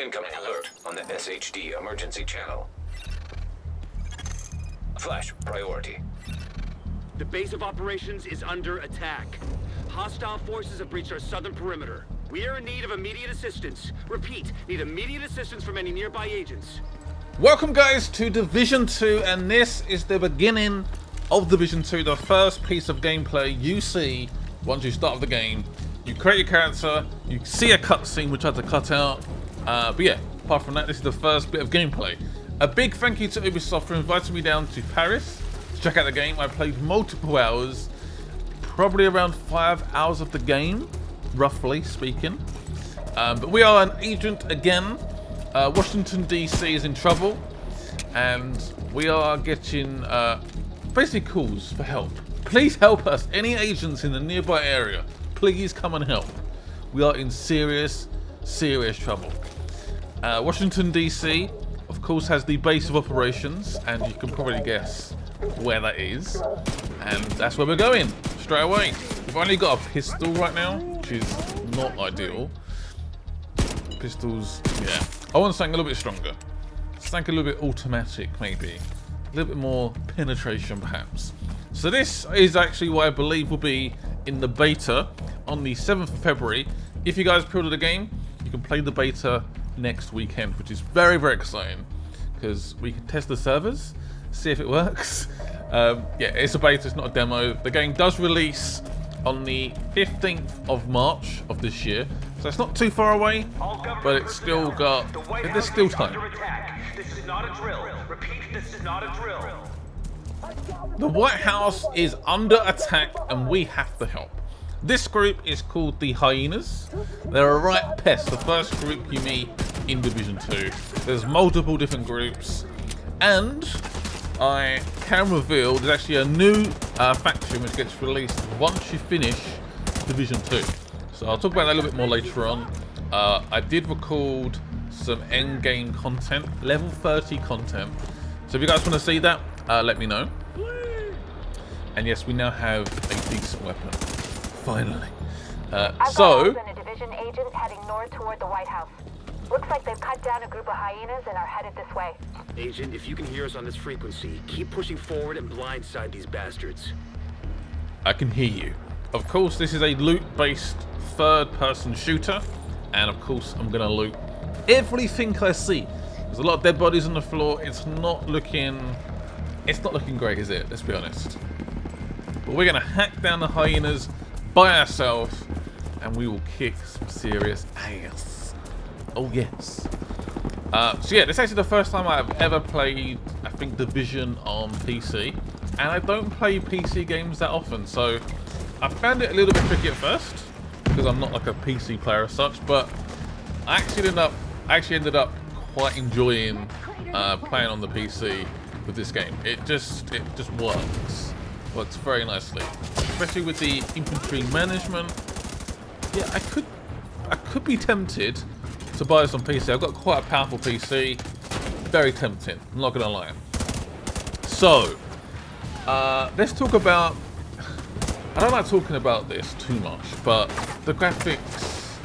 Incoming alert on the SHD emergency channel. Flash priority. The base of operations is under attack. Hostile forces have breached our southern perimeter. We are in need of immediate assistance. Repeat, need immediate assistance from any nearby agents. Welcome guys to Division 2, and this is the beginning of Division 2, the first piece of gameplay you see once you start the game. You create your character, you see a cutscene which I had to cut out, but yeah, apart from that, this is the first bit of gameplay. A big thank you to Ubisoft for inviting me down to Paris to check out the game. I played multiple hours, probably around 5 hours of the game, roughly speaking. But we are an agent again. Washington DC is in trouble, and we are getting basically calls for help. Please help us. Any agents in the nearby area, please come and help. We are in serious trouble. Washington DC, of course, has the base of operations, and you can probably guess where that is. And that's where we're going, straight away. We've only got a pistol right now, which is not ideal. Pistols, yeah. I want something a little bit stronger. Something a little bit automatic, maybe. A little bit more penetration, perhaps. So this is actually what I believe will be in the beta on the 7th of February. If you guys pre-order the game, you can play the beta next weekend, which is very exciting, because we can test the servers, see if it works. Yeah, it's a beta, it's not a demo. The game does release on the 15th of March of this year, so it's not too far away, but it's still got, there's still time. This is not a drill. Repeat, this is not a drill. The White House is under attack and we have to help. This group is called the Hyenas. They're a right pest, the first group you meet in Division 2. There's multiple different groups, and I can reveal there's actually a new faction which gets released once you finish Division 2. So I'll talk about that a little bit more later on. I did record some end game content, level 30 content. So if you guys want to see that, let me know. And yes, we now have a decent weapon. Finally. So a division agent heading north toward the White House. Looks like they've cut down a group of hyenas and are headed this way. Agent, if you can hear us on this frequency, keep pushing forward and blindside these bastards. I can hear you. Of course, this is a loot-based third-person shooter, and of course, I'm gonna loot everything I see. There's a lot of dead bodies on the floor. It's not looking great, is it? Let's be honest. But we're gonna hack down the hyenas by ourselves, and we will kick some serious ass. Oh yes. So yeah, this is actually the first time I've ever played, I think, Division on PC, and I don't play PC games that often, so I found it a little bit tricky at first because I'm not like a PC player as such. But I actually ended up quite enjoying playing on the PC with this game. It just works very nicely, especially with the infantry management. Yeah, I could be tempted to buy this on PC. I've got quite a powerful PC. Very tempting, I'm not gonna lie. So, let's talk about, I don't like talking about this too much, but the graphics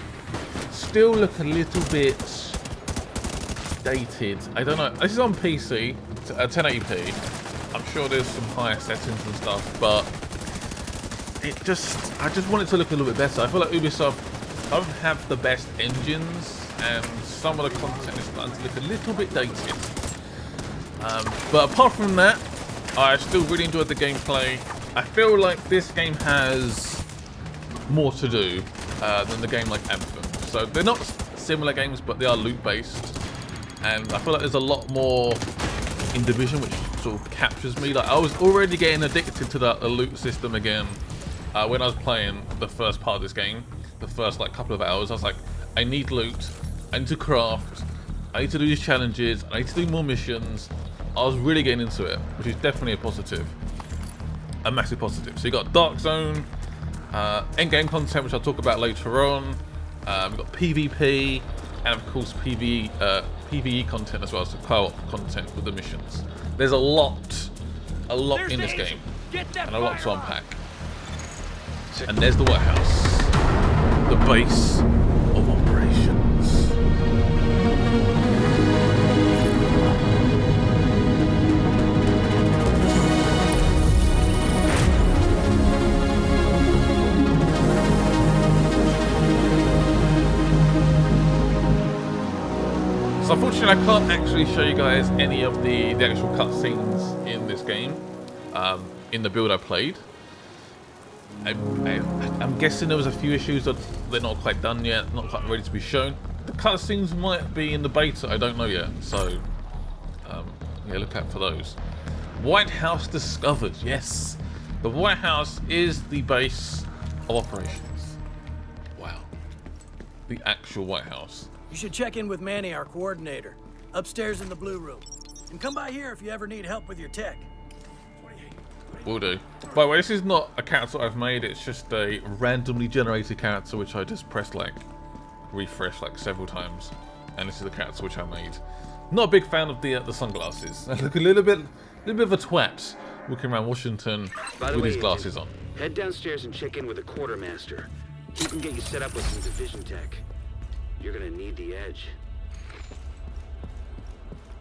still look a little bit dated. I don't know, this is on PC, 1080p. I'm sure there's some higher settings and stuff, but I just want it to look a little bit better. I feel like Ubisoft don't have the best engines, and some of the content is starting to look a little bit dated. But apart from that, I still really enjoyed the gameplay. I feel like this game has more to do than the game like Anthem. So they're not similar games, but they are loot-based, and I feel like there's a lot more in Division which sort of captures me. Like, I was already getting addicted to the loot system again when I was playing the first part of this game. The first like couple of hours, I was like, I need loot, I need to craft, I need to do these challenges, I need to do more missions. I was really getting into it, which is definitely a positive, a massive positive. So you got Dark Zone, end-game content, which I'll talk about later on. We've got PvP, and of course PvE content as well, so co-op content with the missions. There's a lot in this game, and a lot to unpack. And there's the White House, the base of operations. So unfortunately, I can't actually show you guys any of the actual cutscenes in this game, in the build I played. I'm guessing there was a few issues that they're not quite done yet, not quite ready to be shown. The cutscenes might be in the beta, I don't know yet, so yeah, look out for those. White House discovered, yes. The White House is the base of operations. Wow. The actual White House. You should check in with Manny, our coordinator, upstairs in the blue room. And come by here if you ever need help with your tech. Will do. By the way, this is not a character I've made, it's just a randomly generated character which I just pressed like refresh like several times. And this is the character which I made. Not a big fan of the sunglasses. I look a little bit of a twat walking around Washington with his glasses on. Head downstairs and check in with the quartermaster. He can get you set up with some division tech. You're gonna need the edge.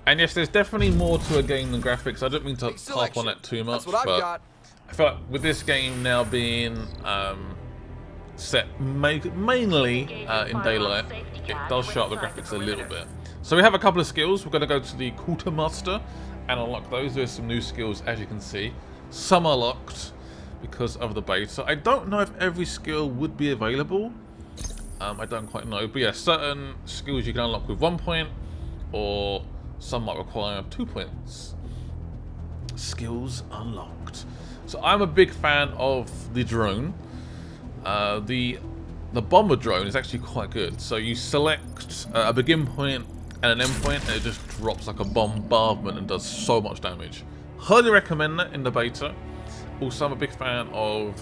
And yes, there's definitely more to a game than graphics. I don't mean to harp on that too much, but I feel like with this game now being set mainly in daylight, it does show up the graphics a little bit. So we have a couple of skills. We're going to go to the quartermaster and unlock those. There's some new skills, as you can see. Some are locked because of the beta. I don't know if every skill would be available. I don't quite know, but yeah, certain skills you can unlock with 1 point, or some might require 2 points. Skills unlocked. So I'm a big fan of the drone. The bomber drone is actually quite good. So you select a begin point and an end point, and it just drops like a bombardment and does so much damage. Highly recommend that in the beta. Also, I'm a big fan of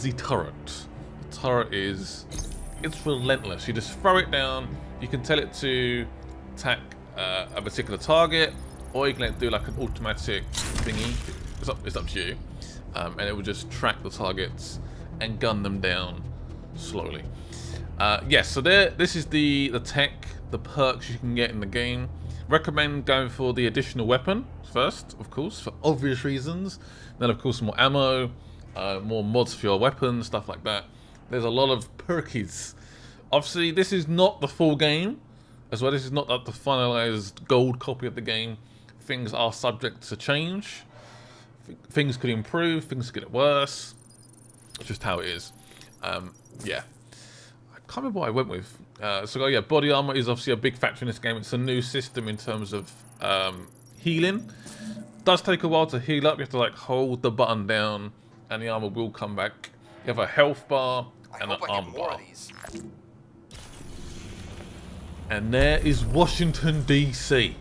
the turret. The turret it's relentless. You just throw it down. You can tell it to attack a particular target, or you can let it do like an automatic thingy. It's up to you. And it will just track the targets and gun them down slowly. Yes, so this is the tech, the perks you can get in the game. Recommend going for the additional weapon first, of course, for obvious reasons. Then, of course, more ammo, more mods for your weapons, stuff like that. There's a lot of perkies. Obviously, this is not the full game as well. This is not the finalized gold copy of the game. Things are subject to change. Things could improve, things could get worse. It's just how it is. Yeah. I can't remember what I went with. So yeah, body armor is obviously a big factor in this game. It's a new system in terms of healing. Does take a while to heal up. You have to like hold the button down and the armor will come back. You have a health bar and an armor bar. And there is Washington, D.C.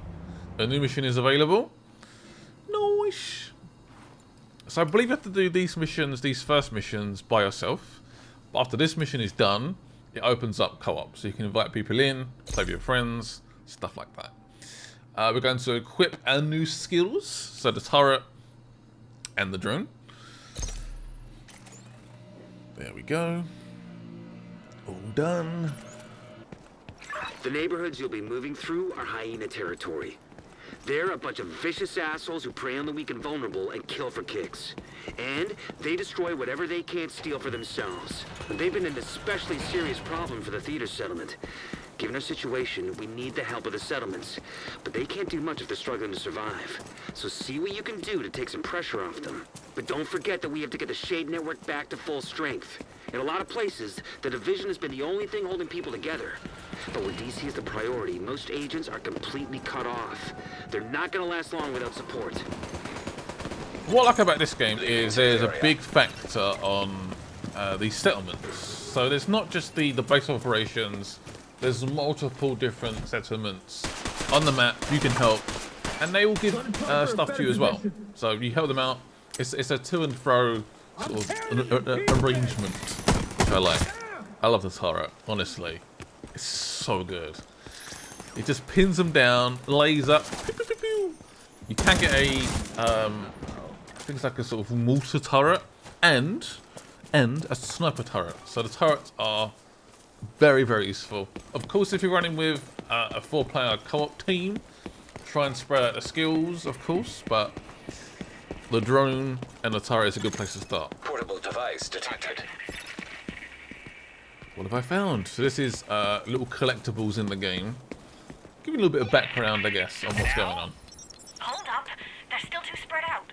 A new mission is available. Nice. So I believe you have to do these missions, these first missions, by yourself. But after this mission is done, it opens up co-op. So you can invite people in, play with your friends, stuff like that. We're going to equip our new skills. So the turret and the drone. There we go. All done. The neighborhoods you'll be moving through are hyena territory. They're a bunch of vicious assholes who prey on the weak and vulnerable and kill for kicks. And they destroy whatever they can't steal for themselves. They've been an especially serious problem for the theater settlement. Given our situation, we need the help of the settlements. But they can't do much if they're struggling to survive. So see what you can do to take some pressure off them. But don't forget that we have to get the Shade Network back to full strength. In a lot of places, the Division has been the only thing holding people together. But when DC is the priority, most agents are completely cut off. They're not gonna last long without support. What I like about this game is there's a big factor on these settlements. So there's not just the base operations, there's multiple different settlements on the map you can help, and they will give stuff to you as well. So you help them out. It's a to and fro sort of arrangement, which I like. I love the turret, honestly. It's so good. It just pins them down, lays up. Pew, pew, pew, pew. You can get a things like a sort of mortar turret and a sniper turret. So the turrets are very, very useful. Of course, if you're running with a 4-player co-op team, try and spread out the skills, of course, but the drone and the turret is a good place to start. Portable device detected. What have I found? So this is little collectibles in the game. give you a little bit of background, I guess, on what's going on. Hold up. They're still too spread out.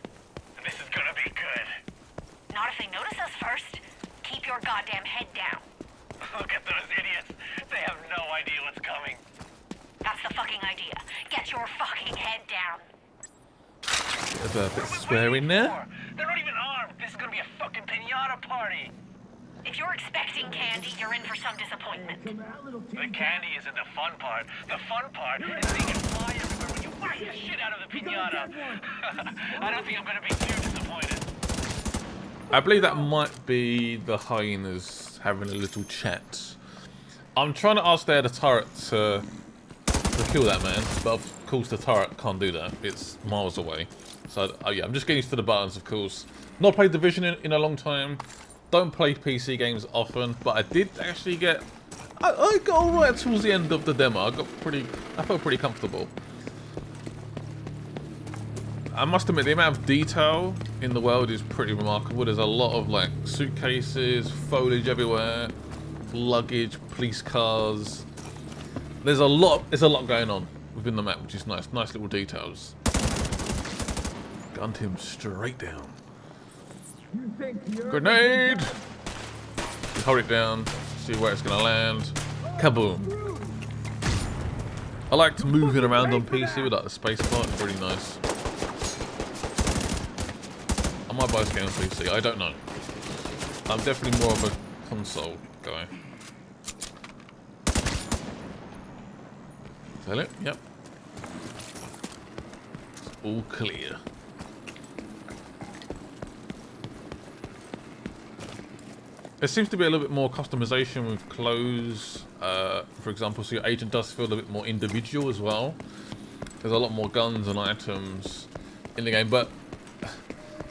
This is gonna be good. Not if they notice us first. Keep your goddamn head down. Look at those idiots. They have no idea what's coming. That's the fucking idea. Get your fucking head down. There's a bit of swearing there. They're not even armed. This is gonna be a fucking pinata party. If you're expecting candy, you're in for some disappointment. The candy isn't the fun part. The fun part is that you can fly everywhere when you whack the shit out of the pinata. I don't think I'm gonna be too disappointed. I believe that might be the hyenas having a little chat. I'm trying to ask the turret to kill that man, but of course the turret can't do that. It's miles away. So yeah, I'm just getting used to the buttons, of course. Not played Division in a long time. Don't play PC games often, but I did actually get... I got alright towards the end of the demo. I felt pretty comfortable. I must admit, the amount of detail in the world is pretty remarkable. There's a lot of like suitcases, foliage everywhere, luggage, police cars. There's a lot going on within the map, which is nice. Nice little details. Gunned him straight down. Grenade! Hold it down, see where it's gonna land. Kaboom! I like moving around on PC with like the spacebar. It's really nice. I might buy this game on PC. I don't know. I'm definitely more of a console guy. Is that it? Yep. It's all clear. There seems to be a little bit more customization with clothes, for example, so your agent does feel a bit more individual as well. There's a lot more guns and items in the game, but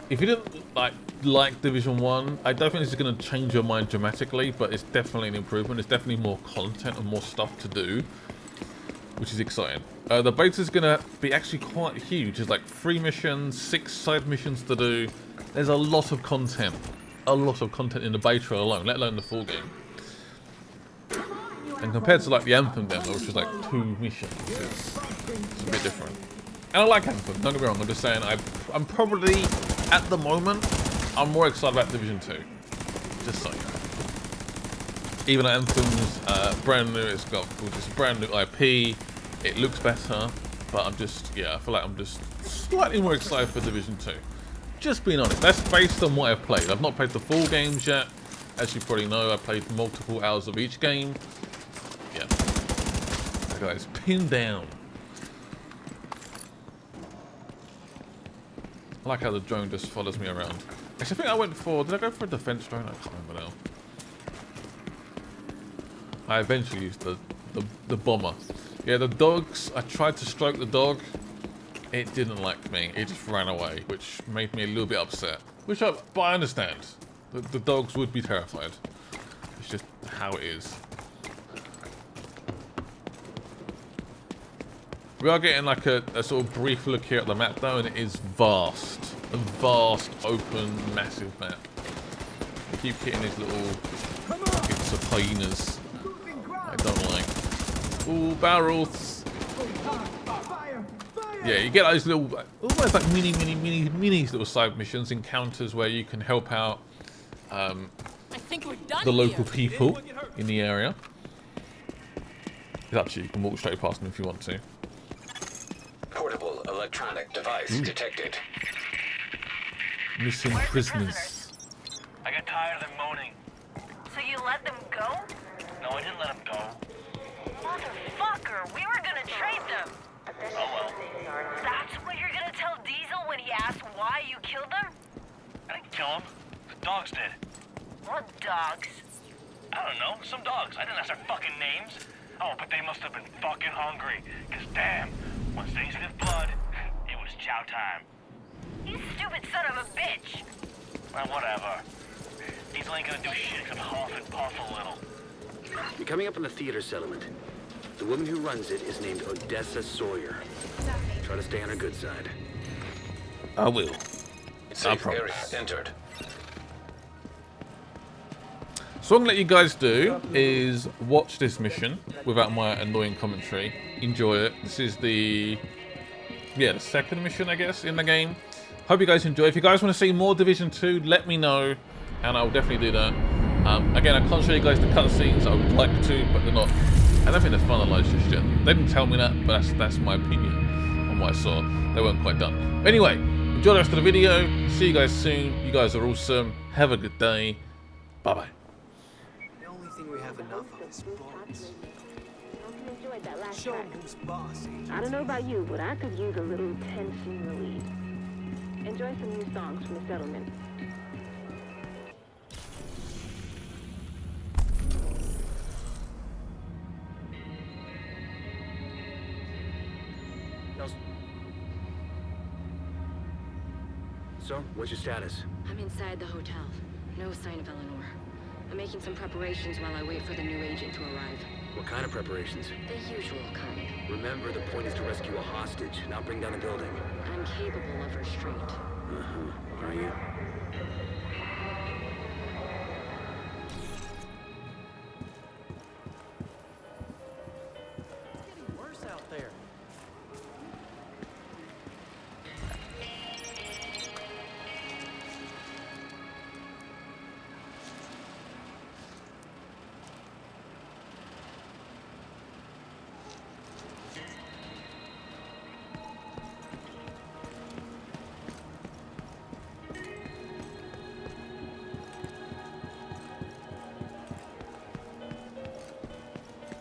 if you didn't like Division 1, I don't think this is going to change your mind dramatically, but it's definitely an improvement. There's definitely more content and more stuff to do, which is exciting. The beta is going to be actually quite huge. There's like 3 missions, 6 side missions to do. There's a lot of content. A lot of content in the beta alone, let alone the full game. And compared to like the Anthem demo, which was like 2 missions, it's a bit different. And I like Anthem, don't get me wrong, I'm just saying I'm probably, at the moment, I'm more excited about Division 2. Just saying. Even though Anthem's brand new, it's got this brand new IP, it looks better, but I'm just, yeah, I feel like I'm just slightly more excited for Division 2. Just being honest, that's based on what I've played. I've not played the full games yet. As you probably know, I played multiple hours of each game. Yeah. Look at that, it's pinned down. I like how the drone just follows me around. Actually, I think I went for... Did I go for a defense drone? I can't remember now. I eventually used the bomber. Yeah, the dogs... I tried to stroke the dog. It didn't like me. It just ran away, which made me a little bit upset. But I understand. The dogs would be terrified. It's just how it is. We are getting like a sort of brief look here at the map though, and it is vast. A vast, open, massive map. I keep hitting these little pockets of hyenas. I don't like. Ooh, barrels. Yeah, you get those little, almost like mini little side missions, encounters where you can help out I think we're done the local here. people in the area. It's up to you. You can walk straight past them if you want to. Portable electronic device detected. Missing prisoners. I got tired of them moaning. So you let them go? No, I didn't let them go. Motherfucker, we were gonna trade them. Oh well. That's what you're gonna tell Diesel when he asks why you killed them? I didn't kill them. The dogs did. What dogs? I don't know. Some dogs. I didn't ask their fucking names. Oh, but they must have been fucking hungry. Cause damn, once they sniffed blood, it was chow time. You stupid son of a bitch. Well, whatever. Diesel ain't gonna do shit except huff and puff a little. You're coming up on the theater settlement. The woman who runs it is named Odessa Sawyer. Try to stay on her good side. I will. Safe area entered. So what I'm going to let you guys do is watch this mission without my annoying commentary. Enjoy it. This is the second mission, I guess, in the game. Hope you guys enjoy. If you guys want to see more Division 2, let me know, and I'll definitely do that. Again, I can't show you guys the cutscenes. I would like to, but they're not. I don't think they're finalised just yet. They didn't tell me that, but that's my opinion on what I saw. They weren't quite done. But anyway, enjoy the rest of the video. See you guys soon. You guys are awesome. Have a good day. Bye-bye. The only thing we have enough of is bullets. Enjoyed that last Show track. 'em who's boss, Agent. I don't know about you, but I could use a little tension relief. Enjoy some new songs from the settlement. So, what's your status? I'm inside the hotel. No sign of Eleanor. I'm making some preparations while I wait for the new agent to arrive. What kind of preparations? The usual kind. Remember, the point is to rescue a hostage, not bring down the building. I'm capable of restraint. Uh-huh. Are you? It's getting worse out there.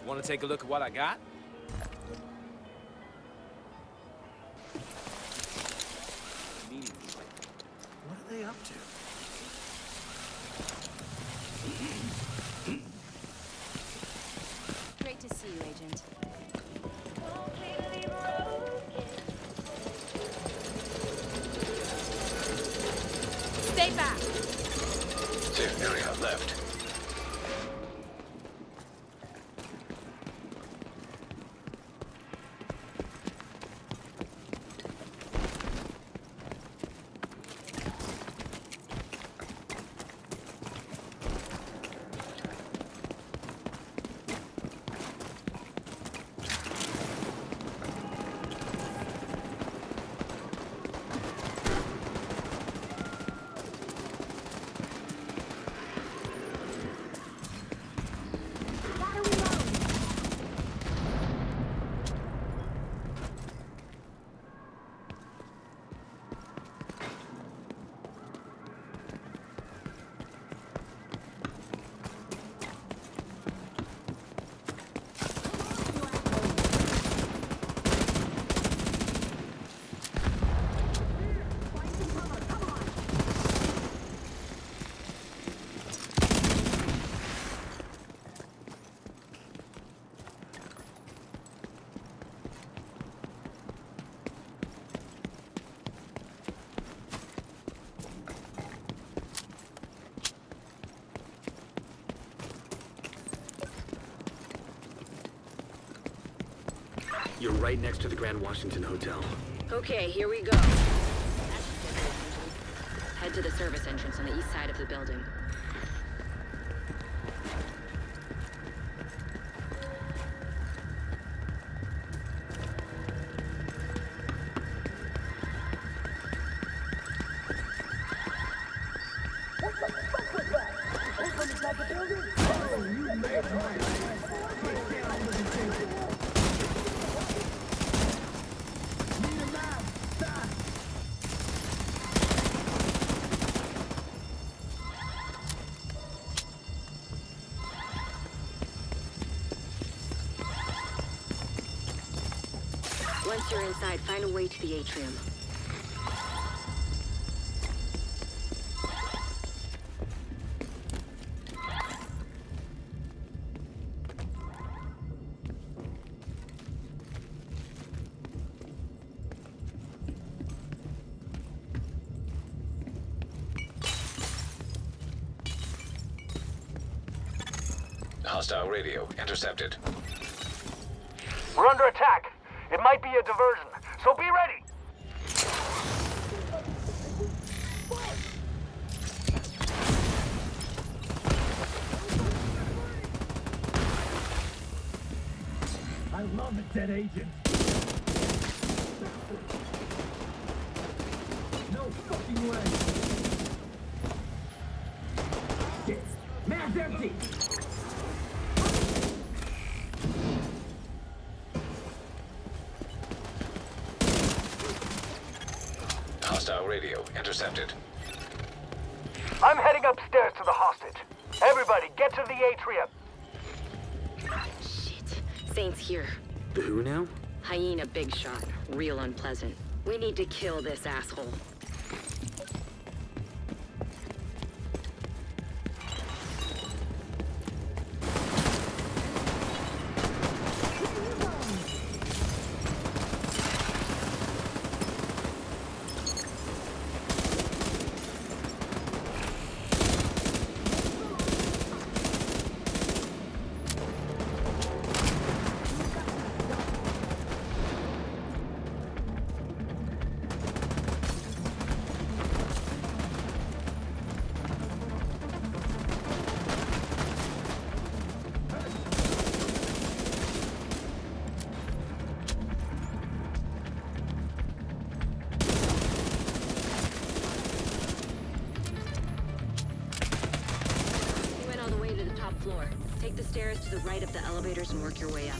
Want to take a look at what I got? What are they up to? Great to see you, Agent. Stay back! Safe area left. You're right next to the Grand Washington Hotel. Okay, here we go. Head to the service entrance on the east side of the building. Once you're inside, find a way to the atrium. Hostile radio intercepted. We're under attack. It might be a diversion, so be ready. I love a dead agent. No fucking way. Shit. Man's empty. Hostile radio intercepted. I'm heading upstairs to the hostage. Everybody, get to the atrium. Shit. Saint's here. The who now? Hyena big shot. Real unpleasant. We need to kill this asshole. Floor. Take the stairs to the right of the elevators and work your way up.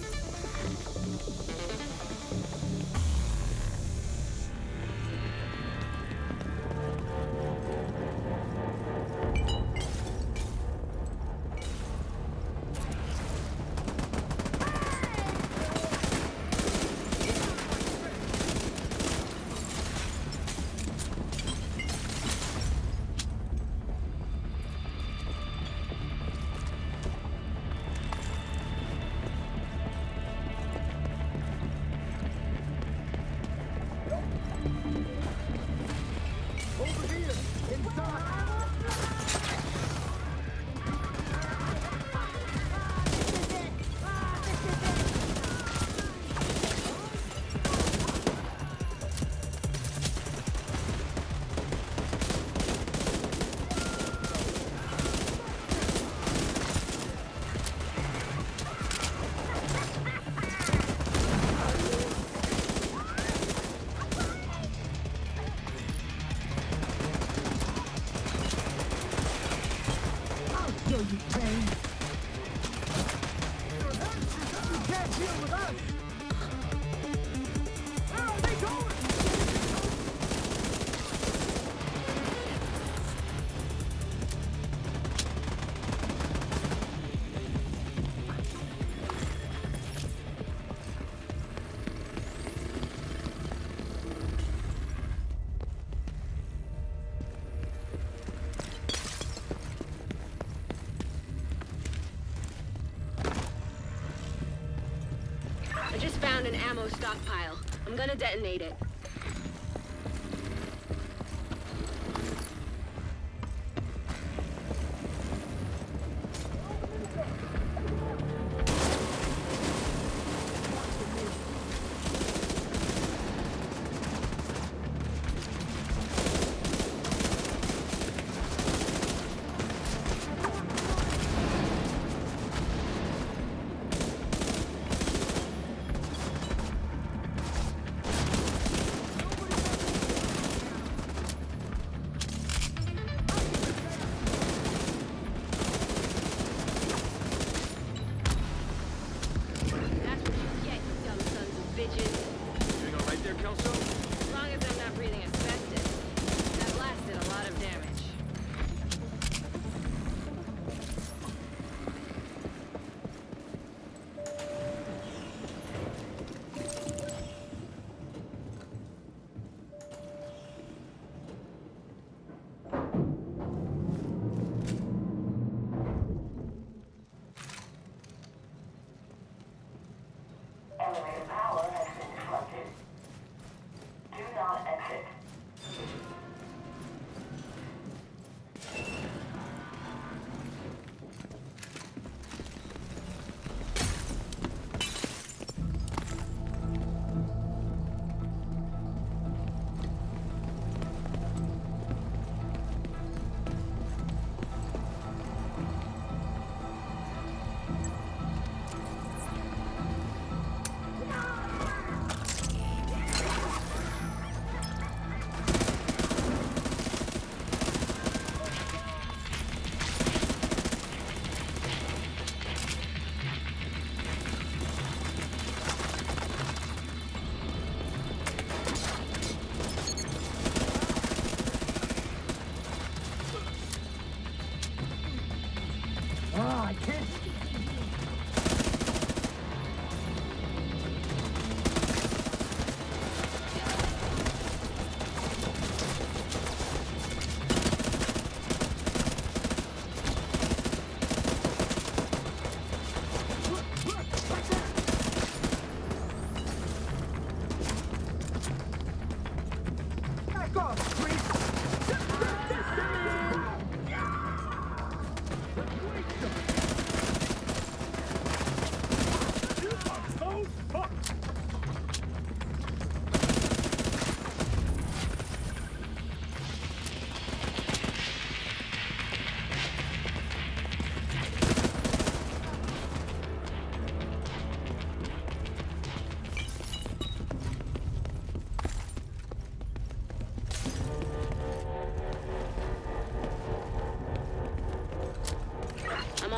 I just found an ammo stockpile. I'm gonna detonate it.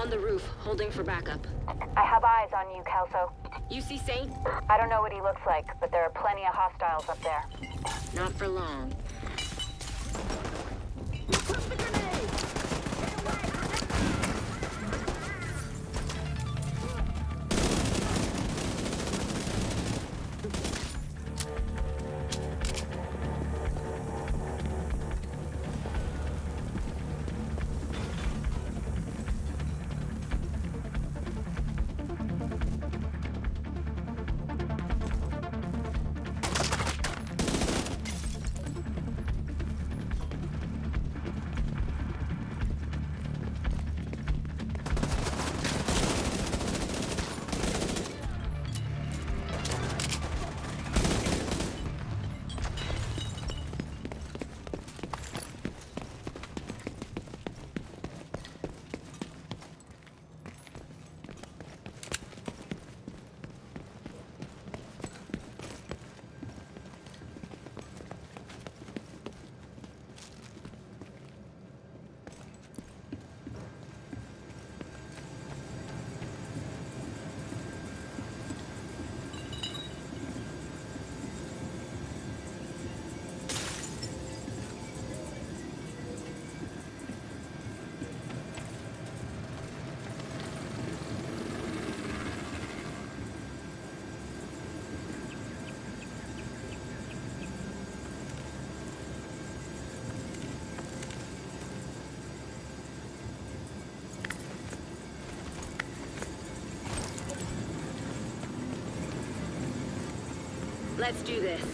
on the roof, holding for backup. I have eyes on you, Kelso. You see Saint? I don't know what he looks like, but there are plenty of hostiles up there. Not for long. Let's do this.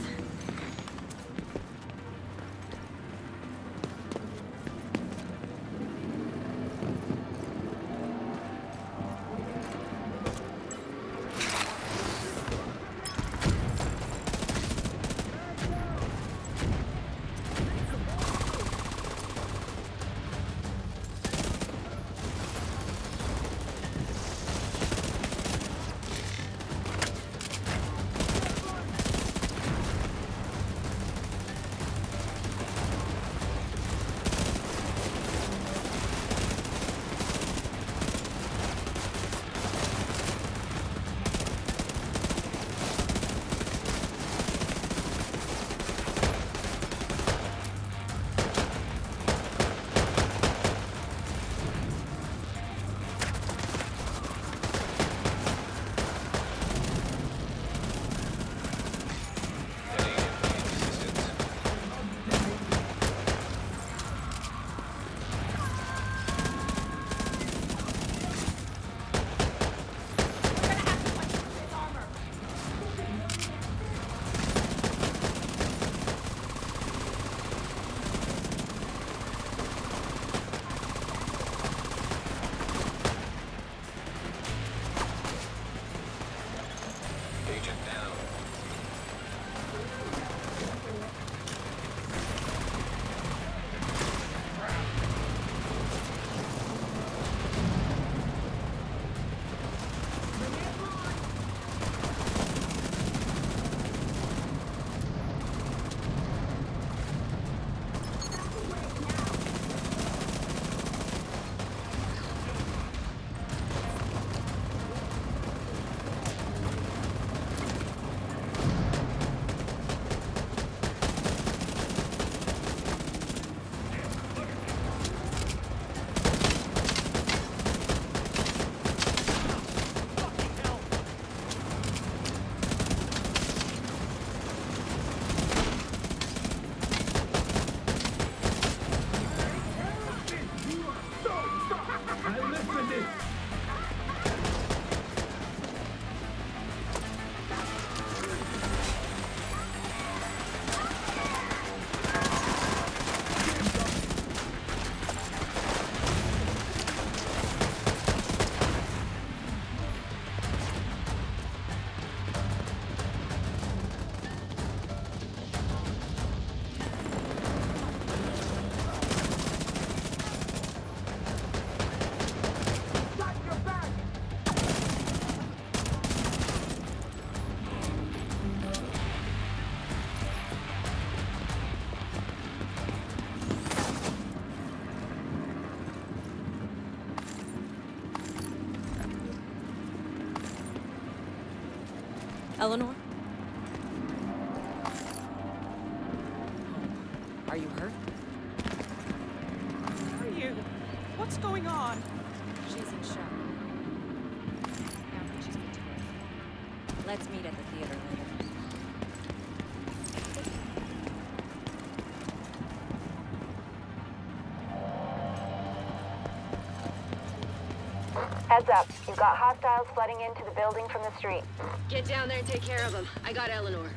Eleanor? Are you hurt? Are you? What's going on? She's in shock. Now that she's been to work. Let's meet at the theater later. Heads up. You've got hostiles flooding into the building from the street. Get down there and take care of them. I got Eleanor.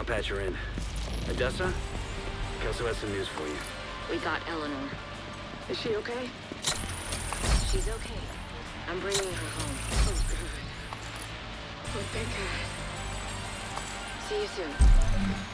I'll patch her in. Odessa? Kelso has some news for you. We got Eleanor. Is she okay? She's okay. I'm bringing her home. Oh, God. Oh, thank God. See you soon.